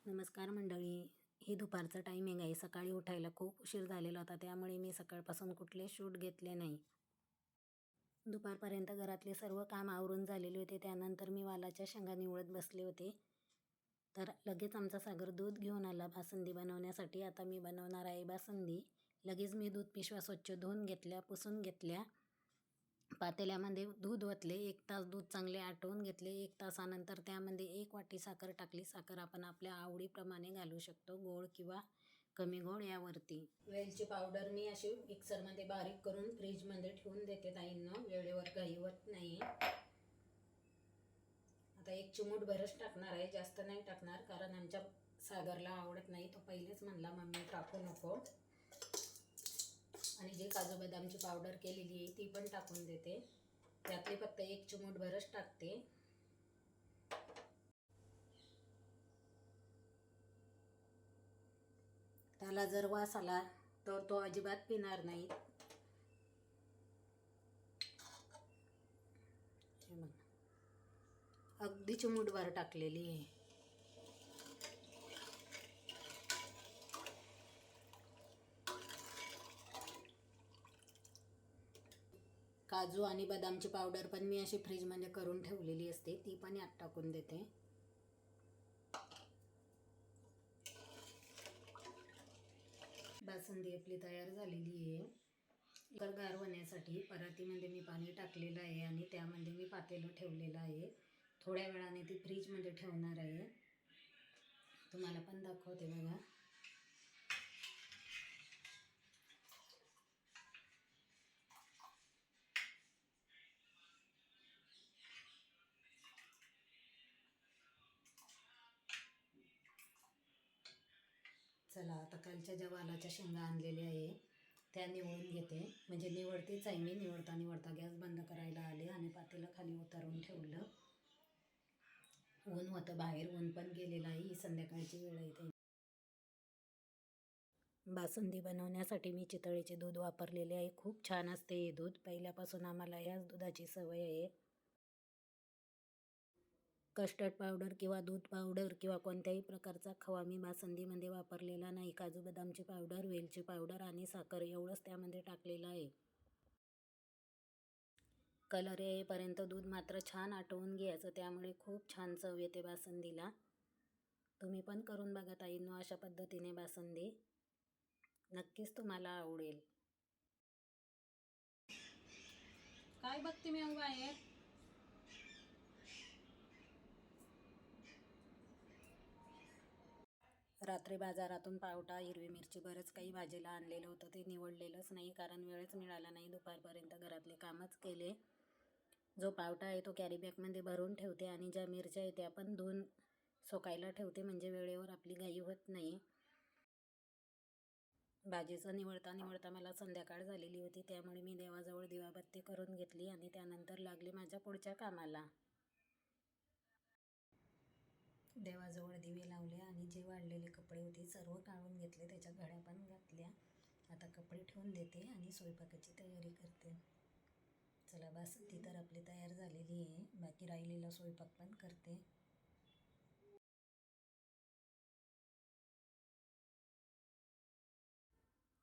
नमस्कार मंडळी. ही दुपारचं टायमिंग आहे. सकाळी उठायला खूप उशीर झालेला होता, त्यामुळे मी सकाळपासून कुठले शूट घेतले नाही. दुपारपर्यंत घरातले सर्व काम आवरून झालेले होते. त्यानंतर मी वालाच्या शेंगा निवडत बसले होते. तर लगेच आमचा सागर दूध घेऊन आला बासुंदी बनवण्यासाठी. आता मी बनवणार आहे बासुंदी. लगेच मी दूध पिशव्या स्वच्छ धुवून घेतल्या, पुसून घेतल्या. पातेल्यामध्ये दूध ओतले. 1 तास दूध चांगले आटवून घेतले. 1 तासानंतर त्यामध्ये 1 वाटी साखर टाकली. साखर आपण आपल्या आवडीप्रमाणे घालू शकतो, गोड किंवा कमी गोड यावरती. वेलची पावडर मी अशी मिक्सरमध्ये बारीक करून फ्रीजमध्ये ठेवून देते ताईंना, वेळेवर घाई होत नाही. आता 1 चिमूट भरच टाकणार आहे, जास्त नाही टाकणार, कारण आमच्या सागरला आवडत नाही. तो पहिलेच म्हणला मम्मी टाकू नको. आणि जी काजू बदामची पावडर केलेली आहे ती पण टाकून देते. त्यातली फक्त 1 चिमूट भरच टाकते. त्याला जर वास आला तर तो अजिबात पिणार नाही. हे बघा, अगदी चिमूटभर टाकलेली आहे. काजू आणि बदामची पावडर पण मी अशी फ्रीजमध्ये करून ठेवलेली असते, ती पण यात टाकून देते. बासुंदी आपली तयार झालेली आहे. तर गार होण्यासाठी परातीमध्ये मी पाणी टाकलेलं आहे आणि त्यामध्ये मी पातेलं ठेवलेलं आहे. थोड्या वेळाने ती फ्रीजमध्ये ठेवणार आहे. तुम्हाला पण दाखवते बघा. चला, आता कालच्या ज्या वालाच्या शेंगा आणलेल्या आहे त्या निवडून घेते. म्हणजे निवडतेच आहे मी. निवडता गॅस बंद करायला आले आणि पातेलं खाली उतारून ठेवलं. ऊन होतं बाहेर, ऊन पण गेलेलं आहे. ही संध्याकाळची वेळ आहे. बासुंदी बनवण्यासाठी मी चितळेचे दूध वापरलेले आहे. खूप छान असते हे दूध. पहिल्यापासून आम्हाला ह्याच दुधाची सवय आहे. कस्टर्ड पावडर किंवा दूध पावडर किंवा कोणत्याही प्रकारचा खवा मी बासुंदीमध्ये वापरलेला नाही. काजू बदामची पावडर, वेलची पावडर आणि साखर एवढंच त्यामध्ये टाकलेलं आहे. कलर येईपर्यंत दूध मात्र छान आटवून घ्यायचं, त्यामुळे खूप छान चव येते बासुंदीला. तुम्ही पण करून बघा ताईंनो अशा पद्धतीने बासुंदी. नक्कीच तुम्हाला आवडेल. काय बघते मी उभा आहे. रात्री बाजारातून पावटा, हिरवी मिरची, बरंच काही भाजीला आणलेलं होतं. ते निवडलेलंच नाही, कारण वेळच मिळाला नाही. दुपारपर्यंत घरातले कामच केले. जो पावटा आहे तो कॅरी बॅगमध्ये भरून ठेवते आणि ज्या मिरच्या आहेत त्या पण धुवून सुकायला ठेवते, म्हणजे वेळेवर आपली घाई होत नाही. भाजीचं निवडता मला संध्याकाळ झालेली होती, त्यामुळे मी देवाजवळ दिवाबत्ती करून घेतली आणि त्यानंतर लागले माझ्या पुढच्या कामाला. देवाजवळ दिवे लावले आणि जे वाळलेले कपडे होते सर्व काढून घेतले. त्याच्या घड्या पण घातल्या. आता कपडे ठेवून देते आणि स्वयंपाकाची तयारी करते. चला, बासुंदी तर आपली तयार झालेली आहे. बाकी राहिलेला स्वयंपाक पण करते.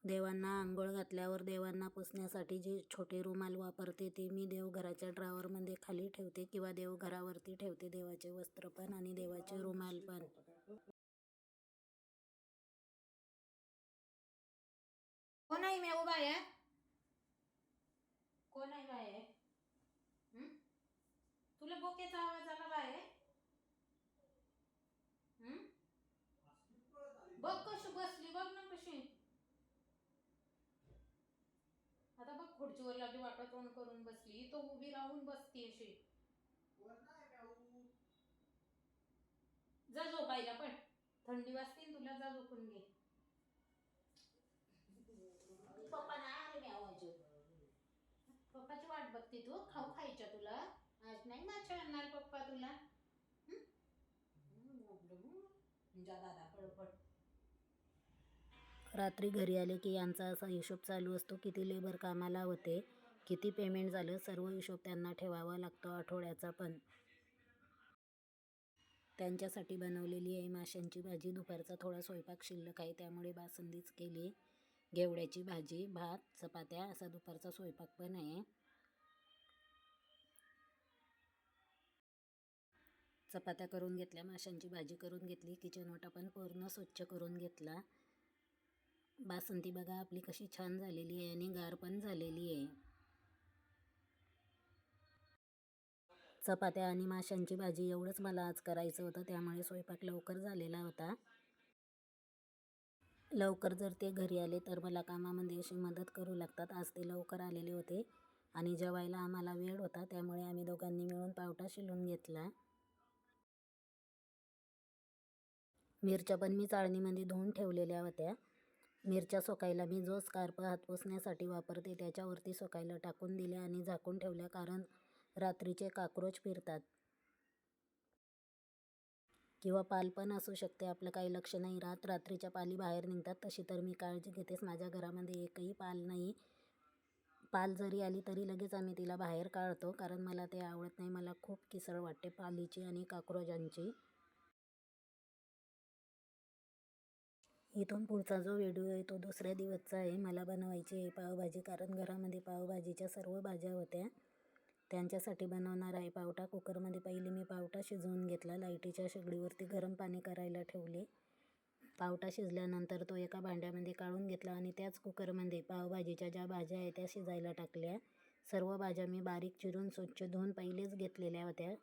देवांना आंघोळ घातल्यावर देवांना पुसण्यासाठी जे छोटे रुमाल वापरते ते मी देवघराच्या ड्रॉवरमध्ये खाली ठेवते किंवा देवघरावरती ठेवते. देवाचे वस्त्र पण आणि देवाचे रुमाल पण. कोण आहे मी उभा आहे? कोण आहे बाहेर? तुला बोक्याचा आवाज आला बाहेर? बघ कशी बसली, बघ ना कशी. आता बघ खुर्चीवर लागली, वाटत तोंड करून बसली. तो उभी राहून बसती अशी. जा झोपायला पण. थंडी वाजते तुला, जा झोपून घे. पप्पा नाही आले मी आवाज. पप्पाची वाट बघते तू. खाऊ खायच्या तुला. आज नाही माछा आणणार पप्पा तुला. जा दादा पळपट. रात्री घरी आले की यांचा असा हिशोब चालू असतो, किती लेबर कामाला होते, किती पेमेंट झालं, सर्व हिशोब त्यांना ठेवावा लागतो आठवड्याचा पण. त्यांच्यासाठी बनवलेली आहे माशांची भाजी. दुपारचा थोडा स्वयंपाक शिल्लक आहे त्यामुळे बासुंदीच केली. घेवड्याची भाजी, भात, चपात्या असा दुपारचा स्वयंपाक पण आहे. चपात्या करून घेतल्या, माशांची भाजी करून घेतली, किचन ओटा पण पूर्ण स्वच्छ करून घेतला. बासुंदी बघा आपली कशी छान झालेली आहे आणि गार पण झालेली आहे. चपात्या आणि माशांची भाजी एवढंच मला आज करायचं होतं, त्यामुळे स्वयंपाक लवकर झालेला होता. लवकर जर ते घरी आले तर मला कामामध्ये अशी मदत करू लागतात. आज ते लवकर आलेले होते आणि जेवायला आम्हाला वेळ होता, त्यामुळे आम्ही दोघांनी मिळून पावटा शिलून घेतला. मिरच्या पण मी चाळणीमध्ये धुवून ठेवलेल्या होत्या. मिरच्या सुकायला मी जो स्कार्फ हात पुसण्यासाठी वापरते त्याच्यावरती सुकायला टाकून दिल्या आणि झाकून ठेवल्या, कारण रात्रीचे कॉकरोच फिरतात किंवा पाल पण असू शकते, आपलं काही लक्ष नाही राहत. रात्रीच्या पाली बाहेर निघतात, तशी तर मी काळजी घेतेच. माझ्या घरामध्ये एकही पाल नाही. पाल जरी आली तरी लगेच आम्ही तिला बाहेर काढतो, कारण मला ते आवडत नाही. मला खूप किसळ वाटते पालीची आणि कॉकरोचांची. इथून पुढचा जो व्हिडिओ आहे तो दुसऱ्या दिवसचा आहे. मला बनवायची आहे पावभाजी, कारण घरामध्ये पावभाजीच्या सर्व भाज्या होत्या. त्यांच्यासाठी बनवणार आहे पावटा. कुकरमध्ये पहिले मी पावटा शिजवून घेतला. लाईटीच्या शेगडीवरती गरम पाणी करायला ठेवले. पावटा शिजल्यानंतर तो एका भांड्यामध्ये काढून घेतला आणि त्याच कुकरमध्ये पावभाजीच्या ज्या भाज्या आहेत त्या शिजायला टाकल्या. सर्व भाज्या मी बारीक चिरून स्वच्छ धुवून पहिलेच घेतलेल्या होत्या.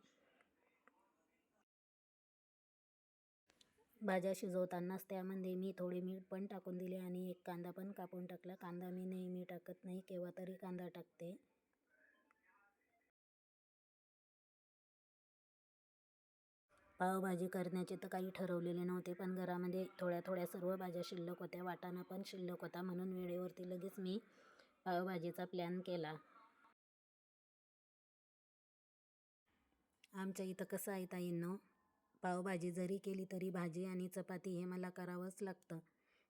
भाज्या शिजवतानाच त्यामध्ये मी थोडे मीठ पण टाकून दिले आणि एक कांदा पण कापून टाकला. कांदा मी नेहमी टाकत नाही, केव्हा तरी कांदा टाकते. पावभाजी करण्याचे तर काही ठरवलेले नव्हते, पण घरामध्ये थोड्या थोड्या सर्व भाज्या शिल्लक होत्या. वाटाणा पण शिल्लक होता, म्हणून वेळेवरती लगेच मी पावभाजीचा प्लॅन केला. आमच्या इथं कसं आहे ताईंनो, पावभाजी जरी केली तरी भाजी आणि चपाती हे मला करावंच लागतं,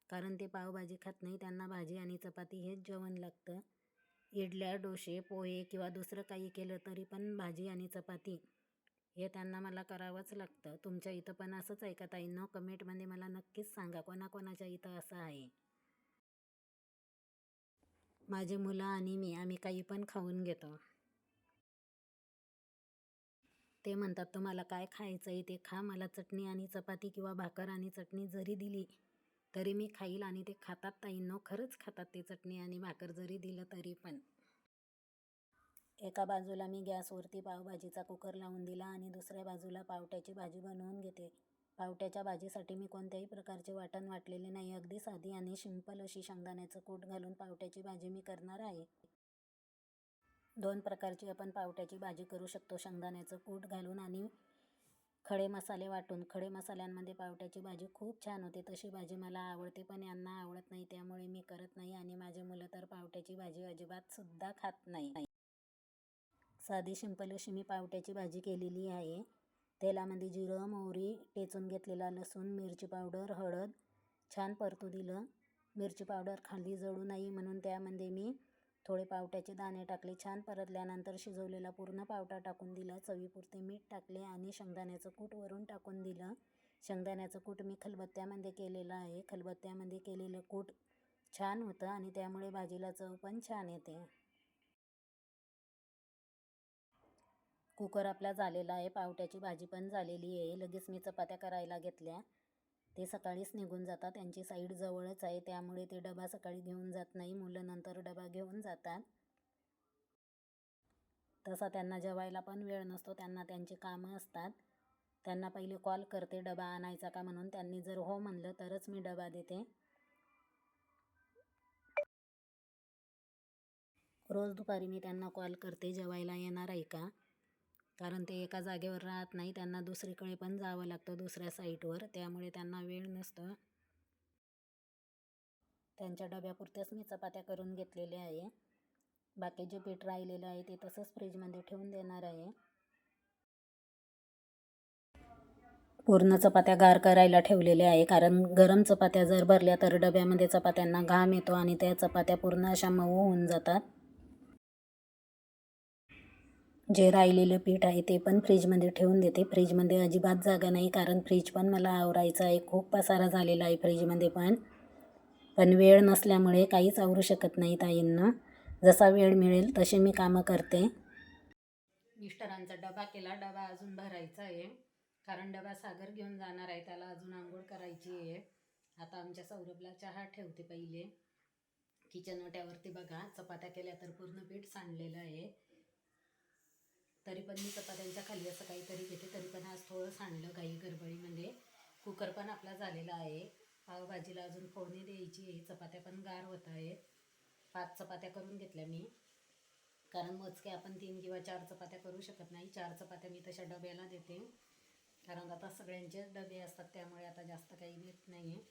कारण ते पावभाजी खात नाही. त्यांना भाजी आणि चपाती हेच जेवण लागतं. इडल्या, डोसे, पोहे किंवा दुसरं काही केलं तरी पण भाजी आणि चपाती हे त्यांना मला करावंच लागतं. तुमच्या इथं पण असंच आहे का ताईंनो? कमेंटमध्ये मला नक्कीच सांगा कोणाकोणाच्या इथं असं आहे. माझे मुलं आणि मी आम्ही काही पण खाऊन घेतो. ते म्हणतात तुम्हाला काय खायचं आहे ते खा, मला चटणी आणि चपाती किंवा भाकर आणि चटणी जरी दिली तरी मी खाईल, आणि ते खातात ताईंनो, खरंच खातात ते. चटणी आणि भाकर जरी दिलं तरी पण. एका बाजूला मी गॅसवरती पावभाजीचा कुकर लावून दिला आणि दुसऱ्या बाजूला पावट्याची भाजी बनवून घेते. पावट्याच्या भाजीसाठी मी कोणत्याही प्रकारचे वाटण वाटलेले नाही. अगदी साधी आणि सिंपल अशी शेंगदाण्याचं कूट घालून पावट्याची भाजी मी करणार आहे. दोन प्रकारची आपण पावट्याची भाजी करू शकतो, शेंगदाण्याचं कूट घालून आणि खडे मसाले वाटून. खडे मसाल्यांमध्ये पावट्याची भाजी खूप छान होते. तशी भाजी मला आवडते, पण यांना आवडत नाही, त्यामुळे मी करत नाही. आणि माझे मुलं तर पावट्याची भाजी अजिबात सुद्धा खात नाही. साधी सिंपल अशी मी पावट्याची भाजी केलेली आहे. तेलामध्ये जिरं, मोहरी, टेचून घेतलेला लसूण, मिरची पावडर, हळद छान परतू दिलं. मिरची पावडर खाली जळू नये म्हणून त्यामध्ये मी थोडे पावट्याचे दाणे टाकले. छान परतल्यानंतर शिजवलेला पूर्ण पावटा टाकून दिला. चवीपुरते मीठ टाकले आणि शेंगदाण्याचं कूट वरून टाकून दिलं. शेंगदाण्याचं कूट मी खलबत्त्यामध्ये केलेलं आहे. खलबत्त्यामध्ये केलेलं कूट छान होतं आणि त्यामुळे भाजीला चव पण छान येते. कुकर आपला झालेला आहे, पावट्याची भाजी पण झालेली आहे. लगेच मी चपात्या करायला घेतल्या. ते सकाळीच निघून जातात, त्यांची साईड जवळच आहे, त्यामुळे ते डबा सकाळी घेऊन जात नाही. मुलं नंतर डबा घेऊन जातात. तसा त्यांना जेवायला पण वेळ नसतो, त्यांना त्यांची कामं असतात. त्यांना पहिले कॉल करते डबा आणायचा का म्हणून. त्यांनी जर हो म्हणलं तरच मी डबा देते. रोज दुपारी मी त्यांना कॉल करते जेवायला येणार आहे का, कारण ते एका जागेवर राहत नाही, त्यांना दुसरीकडे पण जावं लागतं, दुसऱ्या साईटवर, त्यामुळे त्यांना वेळ नसतो. त्यांच्या डब्यापुरत्याच मी चपात्या करून घेतलेल्या आहे. बाकी जे पीठ राहिलेलं आहे ते तसंच फ्रीजमध्ये ठेवून देणार आहे. पूर्ण चपात्या गार करायला ठेवलेल्या आहे, कारण गरम चपात्या जर भरल्या तर डब्यामध्ये चपात्यांना घाम येतो आणि त्या चपात्या पूर्ण अशा मऊ होऊन जातात. जे राहिलेलं पीठ आहे ते पण फ्रीजमध्ये ठेवून देते. फ्रीजमध्ये अजिबात जागा नाही, कारण फ्रीज पण मला आवरायचं आहे. खूप पसारा झालेला आहे फ्रीजमध्ये पण वेळ नसल्यामुळे काहीच आवरू शकत नाही ताईंना. जसा वेळ मिळेल तसे मी कामं करते. मिस्टरांचा डबा केला, डबा अजून भरायचा आहे, कारण डबा सागर घेऊन जाणार आहे, त्याला अजून आंघोळ करायची आहे. आता आमच्या सौरभला चहा ठेवते पहिले. किचन ओट्यावरती बघा चपात्या केल्या तर पूर्ण पीठ सांडलेलं आहे. तरी पण मी चपात्यांच्या खाली असं काहीतरी घेते, तरी पण आज थोडं सांडलं घाई गडबडीमध्ये. कुकर पण आपला झालेला आहे. पावभाजीला अजून फोडणी द्यायची आहे. चपात्या पण गार होत आहेत. 5 चपात्या करून घेतल्या मी, कारण मोजके आपण 3 किंवा 4 चपात्या करू शकत नाही. 4 चपात्या मी तशा डब्याला देते, कारण आता सगळ्यांचेच डबे असतात, त्यामुळे आता जास्त काही देत नाही आहे.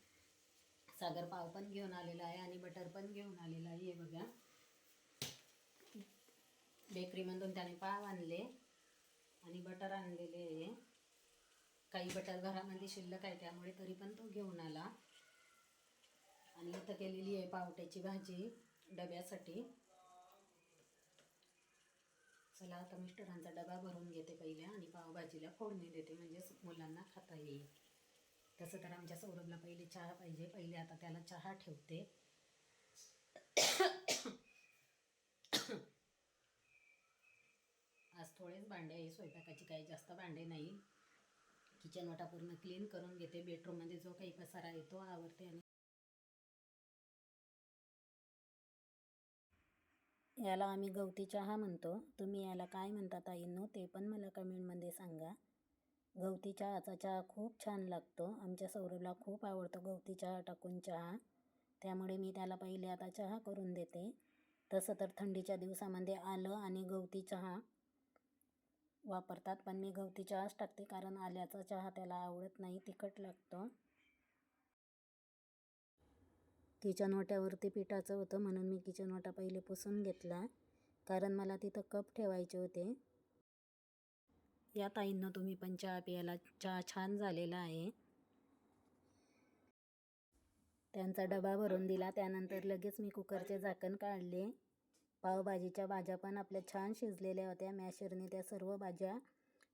सागर पाव पण घेऊन आलेला आहे आणि बटर पण घेऊन आलेला आहे. हे बघा, बेकरीमधून त्याने पाव आणले आणि बटर आणलेले आहे. काही बटर घरामध्ये शिल्लक आहे, त्यामुळे तरी पण तो घेऊन आला. आणि इथं केलेली आहे पावट्याची भाजी डब्यासाठी. चला आता मिस्टरांचा डबा भरून घेते पहिल्या आणि पावभाजीला फोडणी देते, म्हणजे मुलांना खाता येईल. तसं तर आमच्या सौरभला पहिले चहा पाहिजे. पहिले आता त्याला चहा ठेवते. आज थोडेच भांडे आहे स्वयंपाकाची, काही जास्त भांडे नाही. किचन वाटा पूर्ण क्लीन करून घेते. बेडरूममध्ये जो काही पसारा येतो आवरते. आणि याला आम्ही गवती चहा म्हणतो. तुम्ही याला काय म्हणता ताईंनो, ते पण मला कमेंटमध्ये सांगा. गवती चहाचा चहा खूप छान लागतो. आमच्या सौरभला खूप आवडतो गवती चहा टाकून चहा, त्यामुळे मी त्याला पहिले आता चहा करून देते. तसं तर थंडीच्या दिवसामध्ये आलं आणि गवती चहा वापरतात, पण मी गवती चहाच टाकते, कारण आल्याचा चहा त्याला आवडत नाही, तिखट लागतो. किचन ओट्यावरती पिठाचं होतं, म्हणून मी किचन ओटा पहिले पुसून घेतला, कारण मला तिथं कप ठेवायचे होते. या ताईंना तुम्ही पण चहा प्यायला. चहा छान झालेला आहे. त्यांचा डबा भरून दिला. त्यानंतर लगेच मी कुकरचे झाकण काढले. पावभाजीच्या भाज्या पण आपल्या छान शिजलेल्या होत्या. मॅशरने त्या सर्व भाज्या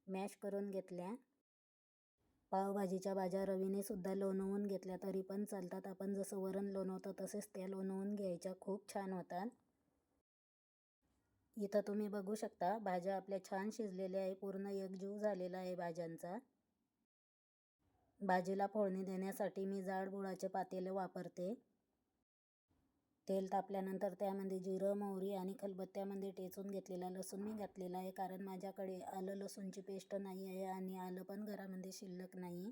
मॅश करून घेतल्या. पावभाजीच्या भाज्या रवीने सुद्धा लोणवून घेतल्या, तरी पण चालतात. आपण जसं वरण लोणवतो तसेच त्या लोणवून घ्यायच्या. खूप छान होतात. इथं तुम्ही बघू शकता भाज्या आपल्या छान शिजलेल्या आहे. पूर्ण एकजीव झालेला आहे भाज्यांचा. भाजीला फोडणी देण्यासाठी मी जाड बुडाचे पातेले वापरते. तेल तापल्यानंतर त्यामध्ये जिरं, मोहरी आणि खलबत्त्यामध्ये टेचून घेतलेला लसूण मी घातलेला आहे, कारण माझ्याकडे आलं लसूणची पेस्ट नाही आहे आणि आलं पण घरामध्ये शिल्लक नाही.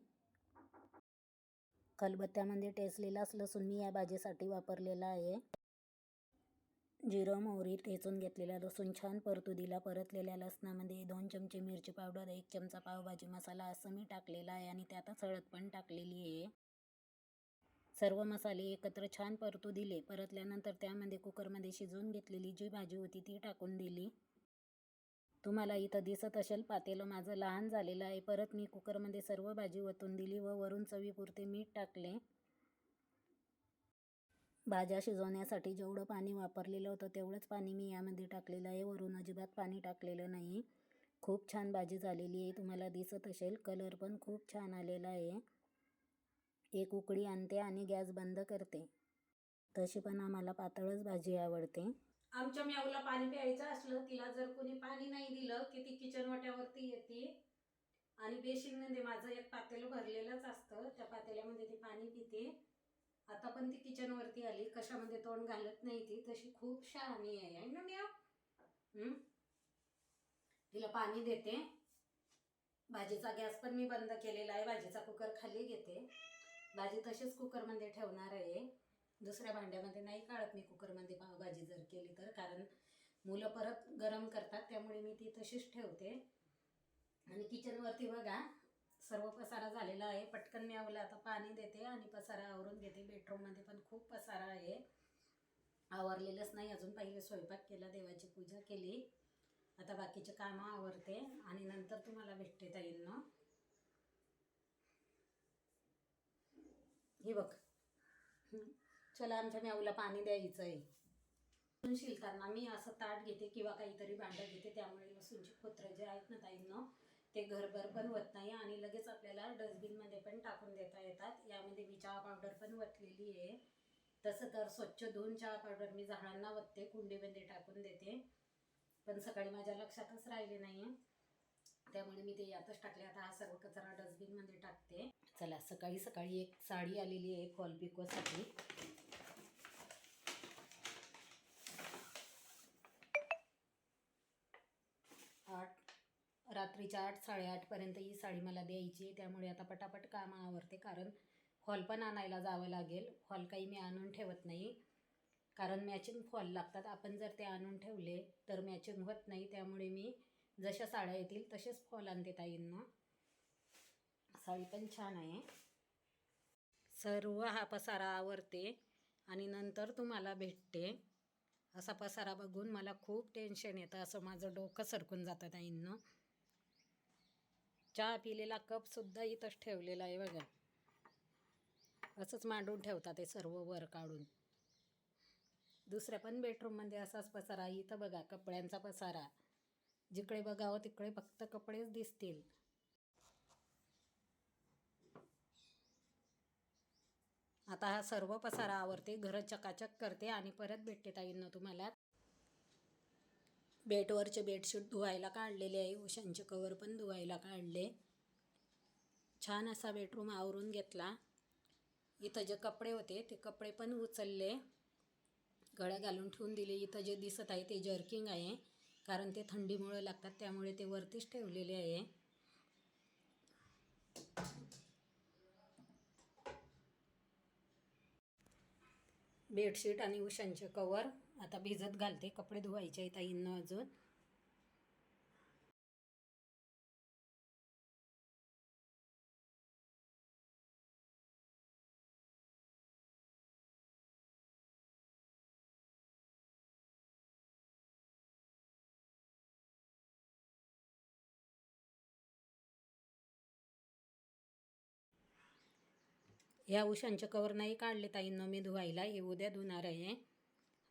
खलबत्त्यामध्ये टेचलेलाच लसूण मी या भाजीसाठी वापरलेला आहे. जिरं, मोहरी, ठेचून घेतलेला लसूण छान परतू दिला. परतलेल्या लसणामध्ये 2 चमचे मिरची पावडर, 1 चमचा पावभाजी मसाला असं मी टाकलेला आहे आणि त्यातच हळद पण टाकलेली आहे. सर्व मसाले एकत्र छान परतू दिले. परतल्यानंतर त्यामध्ये कुकरमध्ये शिजवून घेतलेली जी भाजी होती ती टाकून दिली. तुम्हाला इथं दिसत असेल पातेलं माझं लहान झालेलं आहे. परत मी कुकरमध्ये सर्व भाजी ओतून दिली व वरून चवीपुरते मीठ टाकले. भाज्या शिजवण्यासाठी जेवढं पाणी वापरलेलं होतं तेवढंच पाणी मी यामध्ये टाकलेलं आहे. वरून अजिबात पाणी टाकलेलं नाही. खूप छान भाजी झालेली आहे. तुम्हाला दिसत असेल कलर पण खूप छान आलेला आहे. एक उकळी आणते आणि गॅस बंद करते. तशी पण आम्हाला पातळच भाजी आवडते. आमच्या म्याऊला पाणी प्यायचं असलं, तिला जर कोणी पाणी नाही दिलं की ती किचन वाट्यावरती येते आणि बेसिनमध्ये माझं एक पातेलं भरलेलंच असतं, त्या पातेल्यामध्ये ती पाणी पिते. आता पण ती किचनवरती आली, कशामध्ये तोंड घालत नाही ती, तशी खूप शहाणी आहे ना म्याव. तिला पाणी देते. भाजीचा गॅस पण मी बंद केलेला आहे. भाजीचा कुकर खाली घेते. भाजी तशीच कुकरमध्ये ठेवणार आहे. दुसऱ्या भांड्यामध्ये नाही काढत मी कुकरमध्ये पावभाजी जर केली तर, कारण मुलं परत गरम करतात, त्यामुळे मी ती तशीच ठेवते. आणि किचनवरती बघा सर्व पसारा झालेला आहे. पटकन मी आता पाणी देते आणि पसारा आवरून घेते. बेडरूममध्ये पण खूप पसारा आहे, आवरलेलंच नाही अजून. पहिले स्वयंपाक केला, देवाची पूजा केली. आता बाकीचे कामं आवरते आणि नंतर तुम्हाला भेटते ताईंना. हे बघ, चला आमच्या म्याऊला पाणी द्यायचं आहे. लसूण शिलताना मी असं ताट घेते किंवा काहीतरी भांडं घेते, त्यामुळे लसूणची खोत्रं जे आहेत ना ताईंनो ते घरभर पण होत नाही आणि लगेच आपल्याला डस्टबिनमध्ये पण टाकून देता येतात. यामध्ये मी चहा पावडर पण वतलेली आहे. तसं तर स्वच्छ धुवून चहा पावडर मी झाडांना वतते, कुंडीमध्ये टाकून देते, पण सकाळी माझ्या लक्षातच राहिले नाही, त्यामुळे मी ते यातच टाकले. आता हा सर्व कचरा डस्टबिनमध्ये टाकते. चला, सकाळी सकाळी एक साडी आलेली आहे फॉल पिकोसाठी. रात्रीच्या 8 साडेआठपर्यंत ही साडी मला द्यायची आहे, त्यामुळे आता पटापट काम आवरते, कारण फॉल पण आणायला जावं लागेल. फॉल काही मी आणून ठेवत नाही, कारण मॅचिंग फॉल लागतात. आपण जर ते आणून ठेवले तर मॅचिंग होत नाही, त्यामुळे मी जशा साड्या येतील तसेच फॉल आणते ताईंना. साडी पण छान आहे. सर्व हा पसारा आवरते आणि नंतर तुम्हाला भेटते. असा पसारा बघून मला खूप टेन्शन येतं, असं माझं डोकं सरकून जातं ताईंनो. चहा पिलेला कपसुद्धा इथंच ठेवलेला आहे बघा, असंच मांडून ठेवतात ते सर्व वर काढून. दुसऱ्या पण बेडरूममध्ये असाच पसारा. इथं बघा कपड्यांचा पसारा, जिकडे बघावं तिकडे फक्त कपडेच दिसतील. आता हा सर्व पसारा आवरते, घर चकाचक करते आणि परत भेटते ताईंना तुम्हाला. बेडवरचे बेडशीट धुवायला काढलेले आहे, उशांचे कवर पण धुवायला काढले. छान असा बेडरूम आवरून घेतला. इथं जे कपडे होते ते कपडे पण उचलले, घड्या घालून ठेवून दिले. इथं जे दिसत आहे ते जर्किंग आहे, कारण ते थंडीमुळे लागतात, त्यामुळे ते वरतीच ठेवलेले आहे. बेडशीट आणि उशांचे कवर आता भिजत घालते. कपडे धुवायचे आहेत ताईंना अजून. ह्या उशांचे कवर नाही काढले ताईंनो मी धुवायला, हे उद्या धुणार आहे.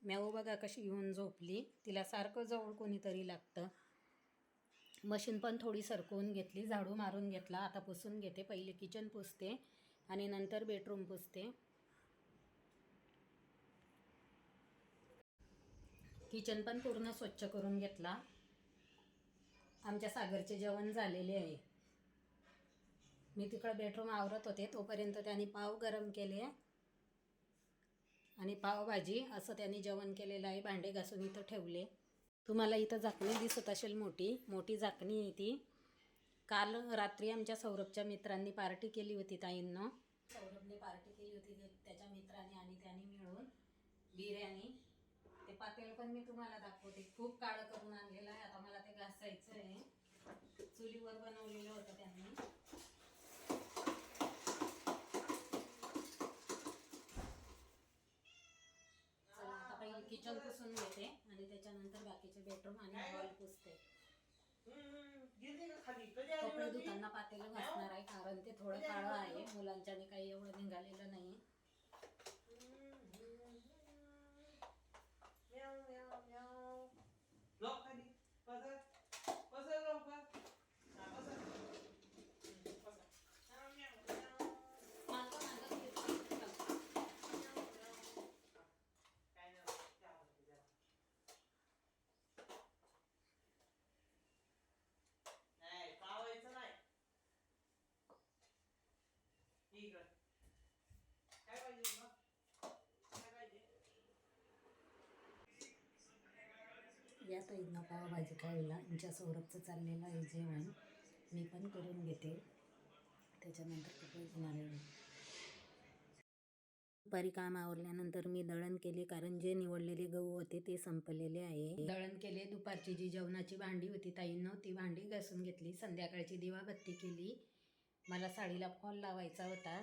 म्याऊ बघा कशी येऊन झोपली, तिला सारखं जवळ कोणीतरी लागतं. मशीन पण थोडी सरकवून घेतली, झाडू मारून घेतला. आता पुसून घेते. पहिले किचन पुसते आणि नंतर बेडरूम पुसते. किचन पण पूर्ण स्वच्छ करून घेतला. आमच्या सागरचे जेवण झालेले आहे. मी तिकडं बेडरूम आवरत होते, तोपर्यंत त्यांनी पाव गरम केले आणि पावभाजी असं त्यांनी जेवण केलेलं आहे. भांडे घासून इथं ठेवले. तुम्हाला इथं झाकणी दिसत असेल, मोठी मोठी झाकणी आहे ती. काल रात्री आमच्या सौरभच्या मित्रांनी पार्टी केली होती ताईंनो. सौरभने पार्टी केली होती त्याच्या मित्रांनी आणि त्यांनी मिळून बिर्याणी. ते पातेलं पण मी तुम्हाला दाखवते. खूप काळं करून आणलेलं आहे, आता मला ते घासायचं आहे. चुलीवर बनवलेलं होतं त्यांनी. चला, आता पहिले किचन पुसून घेते आणि त्याच्यानंतर बाकीचे बेडरूम आणि हॉल पुसते. कपडे धुताना पातेलं घासणार आहे, कारण ते थोडं काळं आहे. मुलांच्याने काही एवढं निघालेलं नाही. या ताईंना पावभाजी खायला आमच्या सौरभचं चाललेलं आहे जेवण. मी पण करून घेते, त्याच्यानंतर कपडे धुणार आहे. दुपारी काम आवरल्यानंतर मी दळण केले, कारण जे निवडलेले गहू होते ते संपलेले आहे. दळण केले. दुपारची जी जेवणाची भांडी होती ताईंनो, ती भांडी घासून घेतली. संध्याकाळची दिवाबत्ती केली. मला साडीला फॉल लावायचा होता,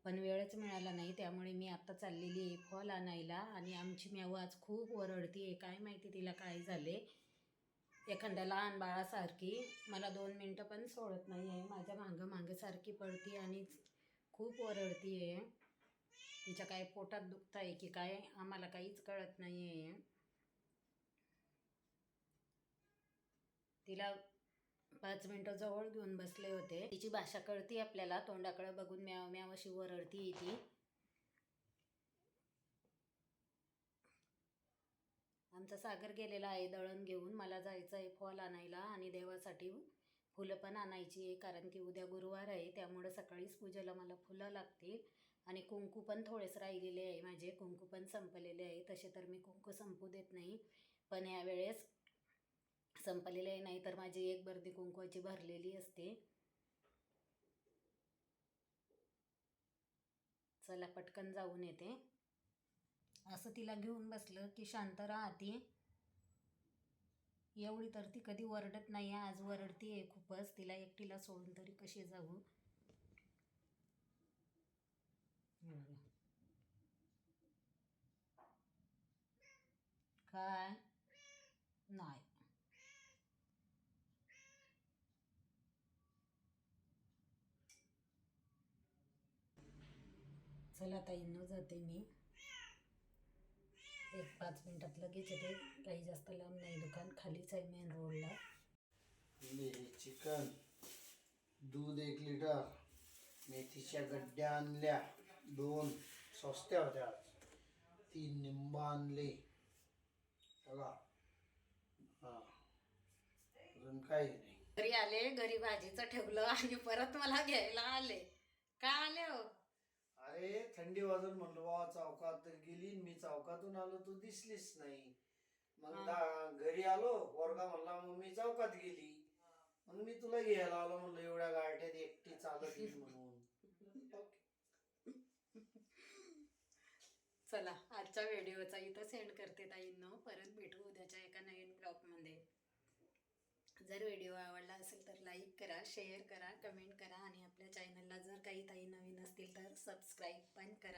पण वेळच मिळाला नाही, त्यामुळे मी आत्ता चाललेली आहे फॉल आणायला. आणि आमची म्याऊ आज खूप ओरडती आहे, काय माहिती तिला काय झाले. एखाद्या लहान बाळासारखी मला 2 मिनटं पण सोडत नाही आहे. माझ्या मागं सारखी पडती आणि खूप ओरडती आहे. तिच्या काय पोटात दुखत आहे की काय, आम्हाला काहीच कळत नाही आहे. तिला 5 मिनटं जवळ घेऊन बसले होते. तिची भाषा कळती आपल्याला, तोंडाकडे बघून म्याव म्याव अशी वरडती ती. आमचा सागर गेलेला आहे दळण घेऊन. मला जायचं आहे फॉल आणायला आणि देवासाठी फुलं पण आणायची आहे, कारण की उद्या गुरुवार आहे, त्यामुळं सकाळीच पूजेला मला फुलं लागतील. आणि कुंकू पण थोडेच राहिलेले आहे माझे, कुंकू पण संपलेले आहे. तसे तर मी कुंकू संपू देत नाही, पण यावेळेस संपलेले आहे, नाही तर माझी एक बर्दी कुंकवाची भरलेली असते. चला पटकन जाऊन येते. असं तिला घेऊन बसलं की शांत राहती. एवढी तर ती कधी वरडत नाही, आज वरडती आहे खूपच. तिला एकटीला सोडून तरी कशी जाऊ. काय नाही. चला ताईंनो जाते मी. 1-5 मिनिटात लगेच येते. काही जास्त लांब नाही, दुकान खालीच आहे मेन रोडला. चिकन, दूध 1 लिटर, मेथीच्या गड्ड्या आणल्या 2, स्वस्त्या होत्या. 3 निंब आणले बघा. हा, अजून काही नाही. घरी आले, घरी भाजीचं ठेवलं आणि परत मला घ्यायला आले. का आले हो? अरे थंडी वाजून म्हणलं बाबा चौकात गेली, मी चौकातून आलो तू दिसलीच नाही. मग घरी आलो, पोरगा म्हणला मम्मी चौकात गेली, मग मी तुला घ्यायला आलो. म्हणलं एवढ्या गारठ्यात एकटी चालत येईल म्हणून. चला आजच्या व्हिडिओचा इथं सेंड करते ताईंनो. परत भेटू उद्याच्या एका नवीन ब्लॉगमध्ये. जर व्हिडिओ आवडला असेल तर लाईक करा, शेअर करा, कमेंट करा आणि आपल्या चॅनलला जर काही ताई नवीन असतील तर सबस्क्राईब पण करा.